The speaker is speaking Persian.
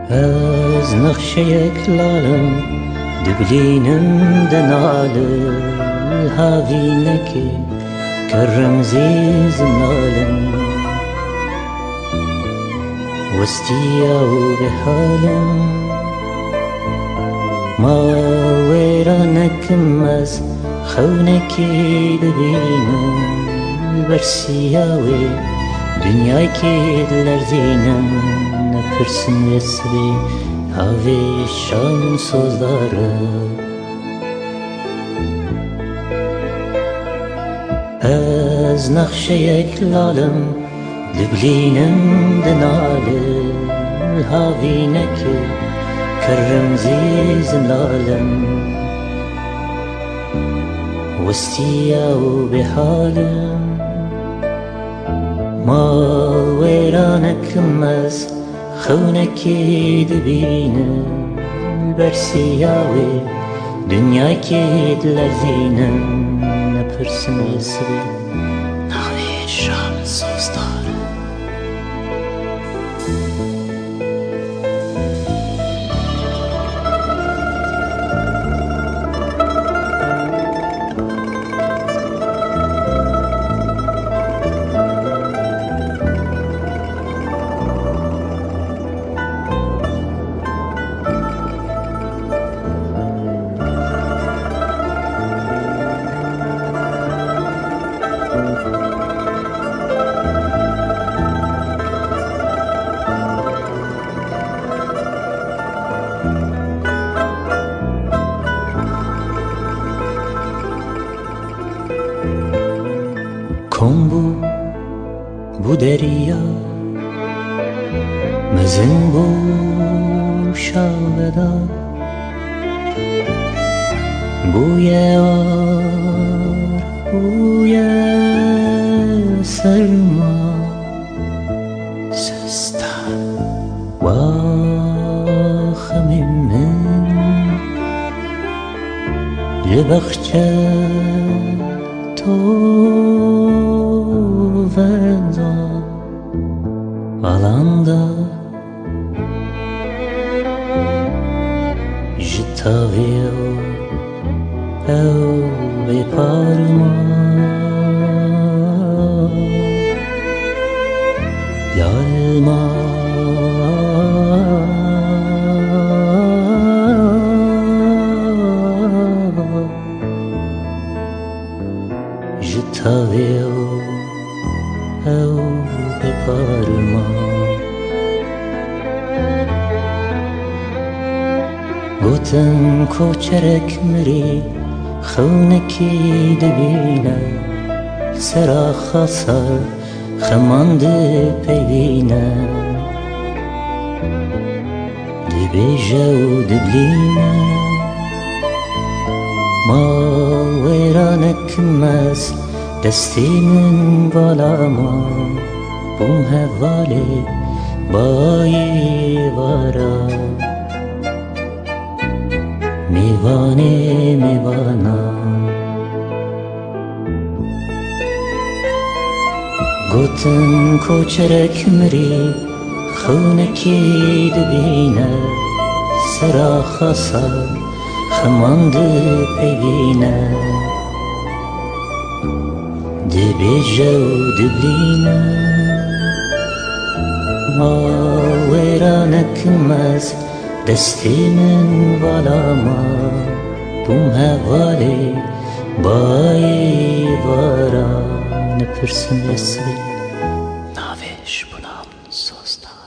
از نقش یک لالم دبلینم دناله هاوی نکه کرم زیز نالم وستیا و به حالم ما ویرانکم از خونکی ببینم برسیاوی دنیای که لرزینم نپرسم یسری هاوی شام سوزداره از نقش یک لالم لبلینم دناله هاوی نکه کرم زیزم لالم وستیا و به حالم ما ویرانکم از خونکی دبینم برسیاوی دنیای که لرزینم نپرسم یسری ناوی شام سوزداره کن بو دریا مزن بو شاودا بوی آر بوی سرما سستان و خمیم من لبخچه تو vendo alanda je t'avais eu parma yalma je t'avais او به پارما گوتن کوچرک مری خونکی دبینه سرا خاصر خمانده پیوینه دبیجه و دبلینه ما ویرانکم از دستی من بالا ما بوم هوالی بایی وارا میوانه میوانا گوتن کوچرک مری خونکی دبینه سرا خاصا خمانده پیوینه دبیجه و دبلینه ما ویرانکم از دستی من بالا ما بوم هوالی بایی وارا نپرسم یسری ناویش بنام سوزدار